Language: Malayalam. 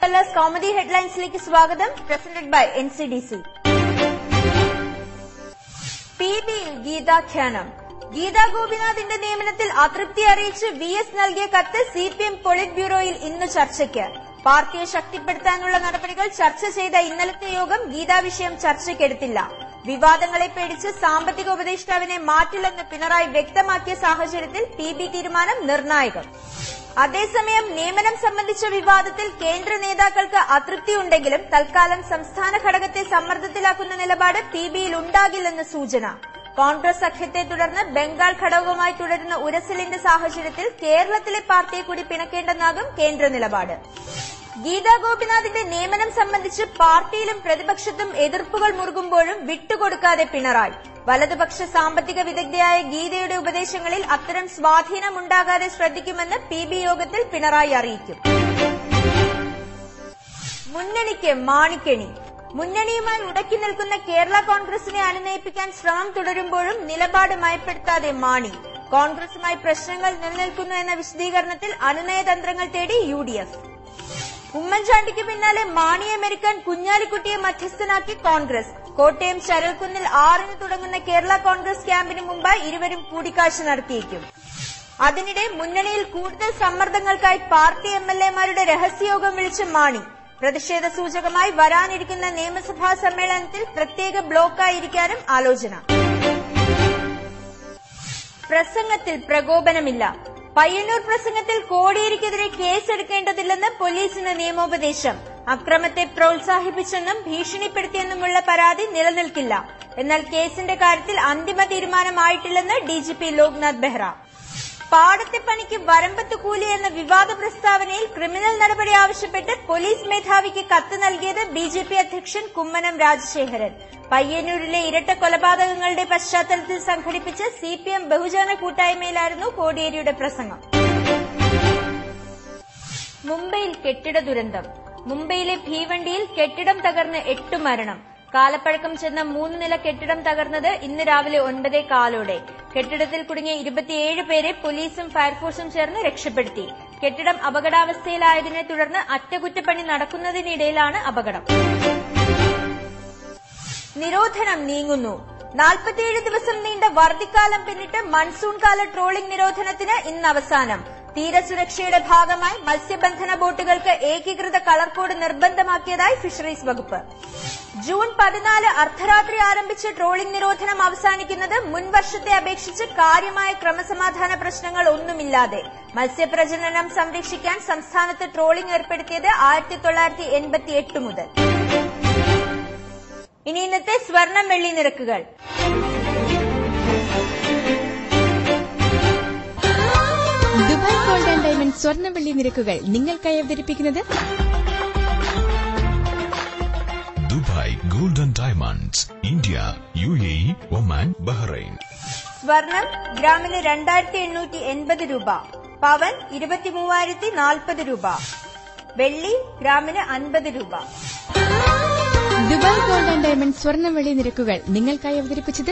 കോമഡി ഹെഡ്ലൈൻസിലേക്ക് സ്വാഗതം. Presented by NCDC. PBയിൽ ഗീതാഖ്യാനം. ഗീതാ ഗോപിനാഥിന്റെ നിയമനത്തിൽ അതൃപ്തി അറിയിച്ച് VS നൽകിയ കത്ത് CPM പൊളിറ്റ് ബ്യൂറോയിൽ ഇന്ന് ചർച്ചയ്ക്ക്. പാർട്ടിയെ ശക്തിപ്പെടുത്താനുള്ള നടപടികൾ ചർച്ച ചെയ്ത ഇന്നലത്തെ യോഗം ഗീതാ വിഷയം ചർച്ചയ്ക്കെടുത്തില്ല. വിവാദങ്ങളെ പേടിച്ച് സാമ്പത്തിക ഉപദേഷ്ടാവിനെ മാറ്റില്ലെന്ന് പിണറായി വ്യക്തമാക്കിയ സാഹചര്യത്തിൽ PB തീരുമാനം നിർണായകം. അതേസമയം നിയമനം സംബന്ധിച്ച വിവാദത്തിൽ കേന്ദ്ര നേതാക്കൾക്ക് അതൃപ്തിയുണ്ടെങ്കിലും തൽക്കാലം സംസ്ഥാന ഘടകത്തെ സമ്മർദ്ദത്തിലാക്കുന്ന നിലപാട് PBയിൽ ഉണ്ടാകില്ലെന്ന് സൂചന. കോൺഗ്രസ് സഖ്യത്തെ തുടർന്ന് ബംഗാൾ ഘടകവുമായി തുടരുന്ന ഉരസലിന്റെ സാഹചര്യത്തിൽ കേരളത്തിലെ പാർട്ടിയെ കൂടി പിണക്കേണ്ടെന്നാകും കേന്ദ്ര നിലപാട്. ഗീതാ ഗോപിനാഥിന്റെ നിയമനം സംബന്ധിച്ച് പാർട്ടിയിലും പ്രതിപക്ഷത്തും എതിർപ്പുകൾ മുറുകുമ്പോഴും വിട്ടുകൊടുക്കാതെ പിണറായി. വലതുപക്ഷ സാമ്പത്തിക വിദഗ്ധയായ ഗീതയുടെ ഉപദേശങ്ങളിൽ അത്തരം സ്വാധീനമുണ്ടാകാതെ ശ്രദ്ധിക്കുമെന്ന് PB യോഗത്തിൽ പിണറായി അറിയിക്കും. മുന്നണിക്ക് മാണിക്കെണി. മുന്നണിയുമായി ഉടക്കി നിൽക്കുന്ന കേരള കോൺഗ്രസിനെ അനുനയിപ്പിക്കാൻ ശ്രമം തുടരുമ്പോഴും നിലപാട് മയപ്പെടുത്താതെ മാണി. കോൺഗ്രസുമായി പ്രശ്നങ്ങൾ നിലനിൽക്കുന്നു എന്ന വിശദീകരണത്തിൽ അനുനയതന്ത്രങ്ങൾ തേടി UDF. ഉമ്മൻചാണ്ടിക്ക് പിന്നാലെ മാണിയെ മെരുക്കാൻ കുഞ്ഞാലിക്കുട്ടിയെ മധ്യസ്ഥനാക്കി കോൺഗ്രസ്. കോട്ടയം ശരൽക്കുന്നിൽ 6-ന് തുടങ്ങുന്ന കേരള കോൺഗ്രസ് ക്യാമ്പിന് മുമ്പായി ഇരുവരും കൂടിക്കാഴ്ച നടത്തിയേക്കും. അതിനിടെ മുന്നണിയിൽ കൂടുതൽ സമ്മർദ്ദങ്ങൾക്കായി പാർട്ടി MLA-മാരുടെ രഹസ്യയോഗം വിളിച്ച മാണി. പ്രതിഷേധ സൂചകമായി വരാനിരിക്കുന്ന നിയമസഭാ സമ്മേളനത്തിൽ പ്രത്യേക ബ്ലോക്കായിരിക്കാനും ആലോചന. പ്രസംഗത്തിൽ പ്രകോപനമില്ല. പയ്യന്നൂർ പ്രസംഗത്തിൽ കോടിയേരിക്കെതിരെ കേസെടുക്കേണ്ടതില്ലെന്ന് പോലീസിന് നിയമോപദേശം. അക്രമത്തെ പ്രോത്സാഹിപ്പിച്ചെന്നും ഭീഷണിപ്പെടുത്തിയെന്നുമുള്ള പരാതി നിലനിൽക്കില്ല. എന്നാൽ കേസിന്റെ കാര്യത്തിൽ അന്തിമ തീരുമാനമായിട്ടില്ലെന്ന് DGP ലോക്നാഥ് ബെഹ്റ. പാടത്തെ പണിക്ക് വരമ്പത്ത് കൂലി എന്ന വിവാദ പ്രസ്താവനയിൽ ക്രിമിനൽ നടപടി ആവശ്യപ്പെട്ട് പോലീസ് മേധാവിക്ക് കത്ത് നൽകിയത് BJP അധ്യക്ഷൻ കുമ്മനം രാജശേഖരൻ. പയ്യന്നൂരിലെ ഇരട്ട കൊലപാതകങ്ങളുടെ പശ്ചാത്തലത്തിൽ സംഘടിപ്പിച്ച CPM ബഹുജന കൂട്ടായ്മയിലായിരുന്നു കോടിയേരിയുടെ പ്രസംഗം. മുംബൈയിൽ കെട്ടിട ദുരന്തം. മുംബൈയിലെ ഭീവണ്ടിയിൽ കെട്ടിടം തകർന്ന് 8 മരണം. കാലപ്പഴക്കം ചെന്ന 3 നില കെട്ടിടം തകർന്നത് ഇന്ന് രാവിലെ 9:15. കെട്ടിടത്തിൽ കുടുങ്ങിയ 27 പേരെ പോലീസും ഫയർഫോഴ്സും ചേർന്ന് രക്ഷപ്പെടുത്തി. കെട്ടിടം അപകടാവസ്ഥയിലായതിനെ തുടർന്ന് അറ്റകുറ്റപ്പണി നടക്കുന്നതിനിടയിലാണ് അപകടം. നിരോധനം നീങ്ങുന്നു. 47 ദിവസം നീണ്ട വറുതിക്കാലം പിന്നിട്ട് മൺസൂൺ കാല ട്രോളിംഗ് നിരോധനത്തിന് ഇന്ന് അവസാനം. തീരസുരക്ഷയുടെ ഭാഗമായി മത്സ്യബന്ധന ബോട്ടുകൾക്ക് ഏകീകൃത കളർ കോഡ് നിർബന്ധമാക്കിയതായി ഫിഷറീസ് വകുപ്പ്. ജൂൺ 14 അർദ്ധരാത്രി ആരംഭിച്ച ട്രോളിംഗ് നിരോധനം അവസാനിക്കുന്നത് മുൻവർഷത്തെ അപേക്ഷിച്ച് കാര്യമായ ക്രമസമാധാന പ്രശ്നങ്ങൾ ഒന്നുമില്ലാതെ. മത്സ്യപ്രജനനം സംരക്ഷിക്കാൻ സംസ്ഥാനത്ത് ട്രോളിംഗ് ഏർപ്പെടുത്തിയത് 1988 മുതൽ. ഇനി ഇന്നത്തെ സ്വർണം വെള്ളി നിരക്കുകൾ. ദുബായ് ഗോൾഡ് ആൻഡ് ഡയമണ്ട് സ്വർണ്ണ വെള്ളി നിരക്കുകൾ നിങ്ങൾക്കായി അവതരിപ്പിക്കുന്നത് Dubai gold and diamonds, India, UAE, Oman, Bahrain. സ്വർണം ഗ്രാമിന് 2880 രൂപ. പവൻ 23,040 രൂപ. വെള്ളി ഗ്രാമിന് 50 രൂപ. ദുബായ് ഗോൾഡ് ആൻഡ് ഡയമണ്ട് സ്വർണ്ണ വെള്ളി നിരക്കുകൾ നിങ്ങൾക്കായി അവതരിപ്പിച്ചത്